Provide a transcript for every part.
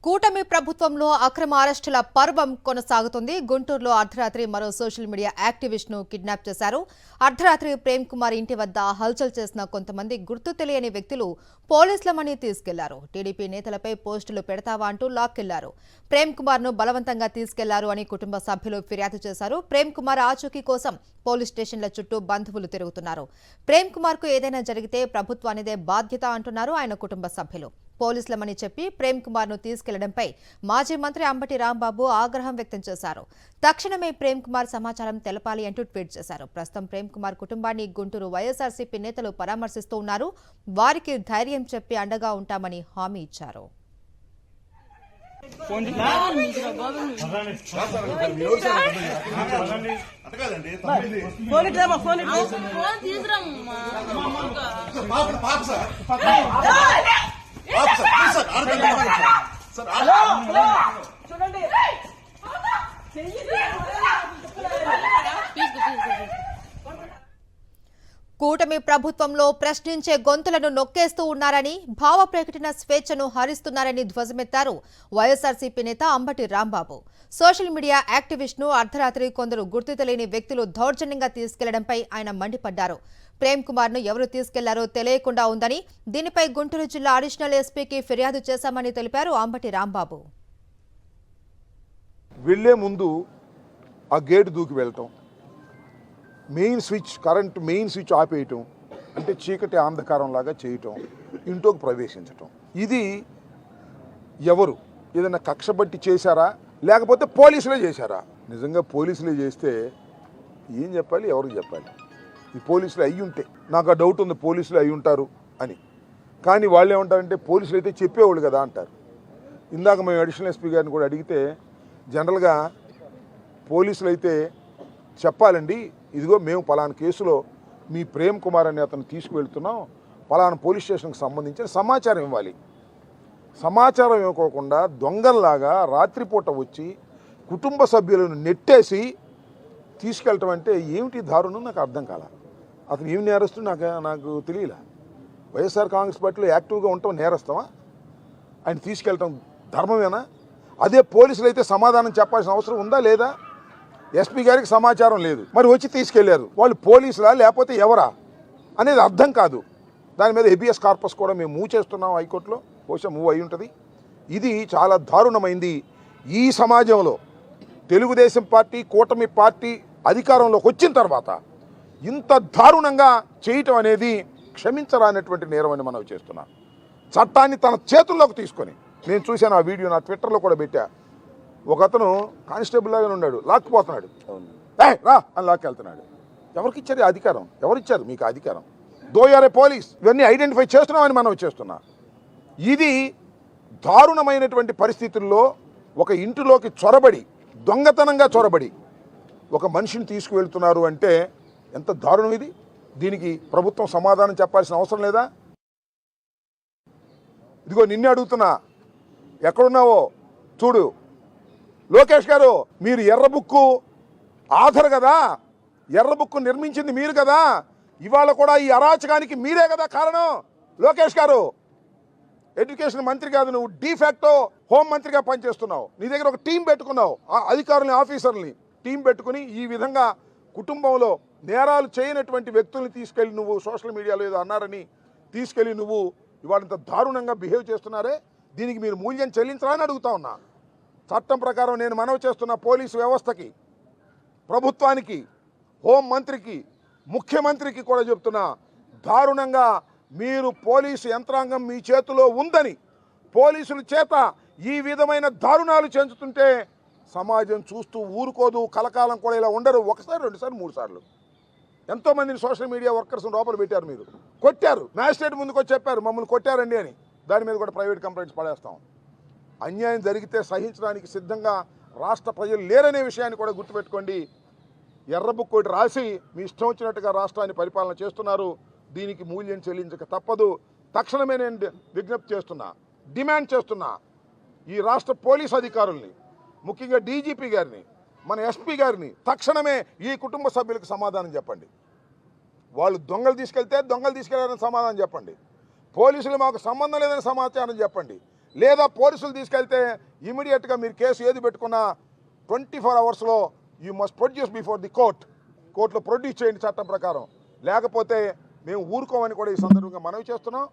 కూటమి ప్రభుత్వంలో అక్రమ అరెస్టుల పర్వం కొనసాగుతుంది. గుంటూరులో అర్ధరాత్రి మరో సోషల్ మీడియా యాక్టివిస్ట్ ను కిడ్నాప్ చేశారు. అర్ధరాత్రి ప్రేమ్ కుమార్ ఇంటి వద్ద హల్చల్ చేసిన కొంతమంది గుర్తు తెలియని వ్యక్తులు పోలీసుల మనీ తీసుకెళ్లారు. టీడీపీ నేతలపై పోస్టులు పెడతావా అంటూ లాక్కెళ్లారు. ప్రేమ్ కుమార్ ను బలవంతంగా తీసుకెళ్లారు అని కుటుంబ సభ్యులు ఫిర్యాదు చేశారు. ప్రేమ్ కుమార్ ఆచూకీ కోసం పోలీస్ స్టేషన్ల చుట్టూ బంధువులు తిరుగుతున్నారు. ప్రేమ్ కుమార్ కు ఏదైనా జరిగితే ప్రభుత్వానిదే బాధ్యత అంటున్నారు ఆయన కుటుంబ సభ్యులు. పోలీసులమని చెప్పి ప్రేమ్ కుమార్ ను తీసుకెళ్లడంపై మాజీ మంత్రి అంబటి రాంబాబు ఆగ్రహం వ్యక్తం చేశారు. తక్షణమే ప్రేమ్ కుమార్ సమాచారం తెలపాలి అంటూ ట్వీట్ చేశారు. ప్రస్తుతం ప్రేమ్ కుమార్ కుటుంబాన్ని గుంటూరు వైఎస్ఆర్సీపీ నేతలు పరామర్శిస్తూ ఉన్నారు. వారికి ధైర్యం చెప్పి అండగా ఉంటామని హామీ ఇచ్చారు. కూటమి ప్రభుత్వంలో ప్రశ్నించే గొంతులను నొక్కేస్తూ ఉన్నారని, భావ ప్రకటన స్వేచ్ఛను హరిస్తున్నారని ధ్వజమెత్తారు వైఎస్ఆర్సీపీ నేత Ambati Rambabu. Social media activist ను అర్ధరాత్రి కొందరు గుర్తు తెలియని వ్యక్తులు దౌర్జన్యంగా తీసుకెళ్లడంపై ఆయన మండిపడ్డారు. ప్రేమ్ కుమార్ ను ఎవరు తీసుకెళ్లారో తెలియకుండా ఉందని, దీనిపై గుంటూరు జిల్లా అడిషనల్ ఎస్పీకి ఫిర్యాదు చేశామని తెలిపారు అంబటి రాంబాబు. వెళ్లే ముందు ఆ గేట్ దూకి వెళ్ళటం, కరెంట్ మెయిన్ స్విచ్ ఆపేయటం, అంటే చీకటి అంధకారం లాగా చేయటం, ఇంట్లోకి ప్రవేశించటం. ఇది ఎవరు ఏదైనా కక్షబట్టి చేశారా లేకపోతే పోలీసులే చేశారా? నిజంగా పోలీసులే చేస్తే ఏం చెప్పాలి, ఎవరికి చెప్పాలి? ఈ పోలీసులు అయ్యి ఉంటే నాకు ఆ డౌట్ ఉంది, పోలీసులు అయ్యి ఉంటారు అని. కానీ వాళ్ళు ఏమంటారంటే పోలీసులు అయితే చెప్పేవాళ్ళు కదా అంటారు. ఇందాక మేము అడిషనల్ ఎస్పీ గారిని కూడా అడిగితే జనరల్గా పోలీసులు అయితే చెప్పాలండి, ఇదిగో మేము పలానా కేసులో మీ ప్రేమ్ కుమార్ అనే అతను తీసుకువెళ్తున్నాం, పలానా పోలీస్ స్టేషన్కి సంబంధించిన సమాచారం ఇవ్వాలి. సమాచారం ఇవ్వకోకుండా దొంగల్లాగా రాత్రిపూట వచ్చి కుటుంబ సభ్యులను నెట్టేసి తీసుకెళ్ళటం అంటే ఏమిటి దారుణం నాకు అర్థం కాల. అతను ఏమి నేరస్తూ నాకు తెలియలే. వైఎస్ఆర్ కాంగ్రెస్ పార్టీలో యాక్టివ్గా ఉండటం నేరస్తామా? ఆయన తీసుకెళ్ళటం ధర్మమేనా? అదే పోలీసులు అయితే సమాధానం చెప్పాల్సిన అవసరం ఉందా లేదా? ఎస్పీ గారికి సమాచారం లేదు, మరి వచ్చి తీసుకెళ్లారు. వాళ్ళు పోలీసులా లేకపోతే ఎవరా అనేది అర్థం కాదు. దాని మీద హెబియస్ కార్పస్ కూడా మేము మూవ్ చేస్తున్నాం హైకోర్టులో, బహుశా మూవ్ అయి ఉంటుంది. ఇది చాలా దారుణమైంది. ఈ సమాజంలో తెలుగుదేశం పార్టీ, కూటమి పార్టీ అధికారంలోకి వచ్చిన తర్వాత ఇంత దారుణంగా చేయటం అనేది క్షమించరానటువంటి నేరం అని మనం చేస్తున్నాం. చట్టాన్ని తన చేతుల్లోకి తీసుకొని, నేను చూశాను ఆ వీడియో, నా ట్విట్టర్లో కూడా పెట్టా. ఒక అతను కానిస్టేబుల్ లాగానే ఉన్నాడు, లాక్కుపోతున్నాడు, రా అని లాక్కెళ్తున్నాడు. ఎవరికి ఇచ్చారు అధికారం? ఎవరిచ్చారు మీకు అధికారం? దోయారే పోలీస్. ఇవన్నీ ఐడెంటిఫై చేస్తున్నామని మనం చేస్తున్నా. ఇది దారుణమైనటువంటి పరిస్థితుల్లో ఒక ఇంటిలోకి చొరబడి, దొంగతనంగా చొరబడి ఒక మనిషిని తీసుకువెళ్తున్నారు అంటే ఎంత దారుణం ఇది. దీనికి ప్రభుత్వం సమాధానం చెప్పాల్సిన అవసరం లేదా? ఇదిగో నిన్నే అడుగుతున్నా, ఎక్కడున్నావో చూడు. లోకేష్ గారు, మీరు ఎర్ర బుక్కు ఆధార్ కదా, ఎర్ర బుక్కు నిర్మించింది మీరు కదా, ఇవాళ కూడా ఈ అరాచకానికి మీరే కదా కారణం. లోకేష్ గారు, ఎడ్యుకేషన్ మంత్రి కాదు, నువ్వు డీఫాక్టో హోమ్ మంత్రిగా పనిచేస్తున్నావు. నీ దగ్గర ఒక టీం పెట్టుకున్నావు, అధికారులని, ఆఫీసర్ని టీం పెట్టుకుని ఈ విధంగా కుటుంబంలో నేరాలు చేయనటువంటి వ్యక్తుల్ని తీసుకెళ్ళి నువ్వు సోషల్ మీడియాలో ఏదో అన్నారని తీసుకెళ్ళి నువ్వు ఇవాళంత దారుణంగా బిహేవ్ చేస్తున్నారే, దీనికి మీరు మూల్యం చెల్లించాలని అడుగుతా ఉన్నా. చట్టం ప్రకారం నేను మనవి చేస్తున్న పోలీసు వ్యవస్థకి, ప్రభుత్వానికి, హోం మంత్రికి, ముఖ్యమంత్రికి కూడా చెప్తున్నా, దారుణంగా మీరు పోలీసు యంత్రాంగం మీ చేతిలో ఉందని, పోలీసుల చేత ఈ విధమైన దారుణాలు చెందుతుంటే సమాజం చూస్తూ ఊరుకోదు. కలకాలం కూడా ఇలా ఉండరు. ఒకసారి, రెండుసార్లు, మూడు సార్లు ఎంతోమందిని సోషల్ మీడియా వర్కర్స్ లోపల పెట్టారు, మీరు కొట్టారు, మ్యాజిస్ట్రేట్ ముందుకు వచ్చి చెప్పారు మమ్మల్ని కొట్టారండి అని. దాని మీద కూడా ప్రైవేట్ కంప్లైంట్స్ పడేస్తాం. అన్యాయం జరిగితే సహించడానికి సిద్ధంగా రాష్ట్ర ప్రజలు లేరనే విషయాన్ని కూడా గుర్తుపెట్టుకోండి. ఎర్రబుక్ ఒకటి రాసి మీ ఇష్టం వచ్చినట్టుగా రాష్ట్రాన్ని పరిపాలన చేస్తున్నారు. దీనికి మూల్యం చెల్లించక తప్పదు. తక్షణమే నేను విజ్ఞప్తి చేస్తున్నా, డిమాండ్ చేస్తున్నా, ఈ రాష్ట్ర పోలీస్ అధికారుల్ని, ముఖ్యంగా డీజీపీ గారిని, మన ఎస్పీ గారిని తక్షణమే ఈ కుటుంబ సభ్యులకు సమాధానం చెప్పండి. వాళ్ళు దొంగలు తీసుకెళ్తే దొంగలు తీసుకెళ్లారని సమాధానం చెప్పండి. పోలీసులు మాకు సంబంధం లేదని సమాచారం చెప్పండి. లేదా పోలీసులు తీసుకెళ్తే ఇమీడియట్గా మీరు కేసు ఏది పెట్టుకున్నా 24 అవర్స్లో you must produce before the కోర్టులో ప్రొడ్యూస్ చేయండి చట్టం ప్రకారం. లేకపోతే మేము ఊరుకోమని కూడా ఈ సందర్భంగా మనవి చేస్తున్నాం.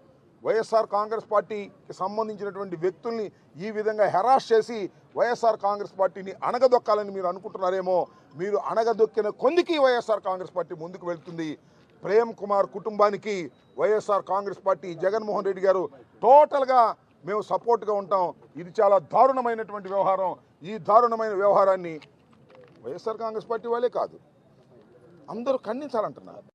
వైఎస్ఆర్ కాంగ్రెస్ పార్టీకి సంబంధించినటువంటి వ్యక్తుల్ని ఈ విధంగా హెరాస్ చేసి వైఎస్ఆర్ కాంగ్రెస్ పార్టీని అణగదొక్కాలని మీరు అనుకుంటున్నారేమో. మీరు అణగదొక్కిన కొందికి వైఎస్ఆర్ కాంగ్రెస్ పార్టీ ముందుకు వెళ్తుంది. ప్రేమ్ కుమార్ కుటుంబానికి వైఎస్ఆర్ కాంగ్రెస్ పార్టీ, జగన్మోహన్ రెడ్డి గారు టోటల్గా మేము సపోర్ట్గా ఉంటాం. ఇది చాలా దారుణమైనటువంటి వ్యవహారం. ఈ దారుణమైన వ్యవహారాన్ని వైఎస్ఆర్ కాంగ్రెస్ పార్టీ వాళ్ళే కాదు, అందరూ ఖండించాలంటున్నారు.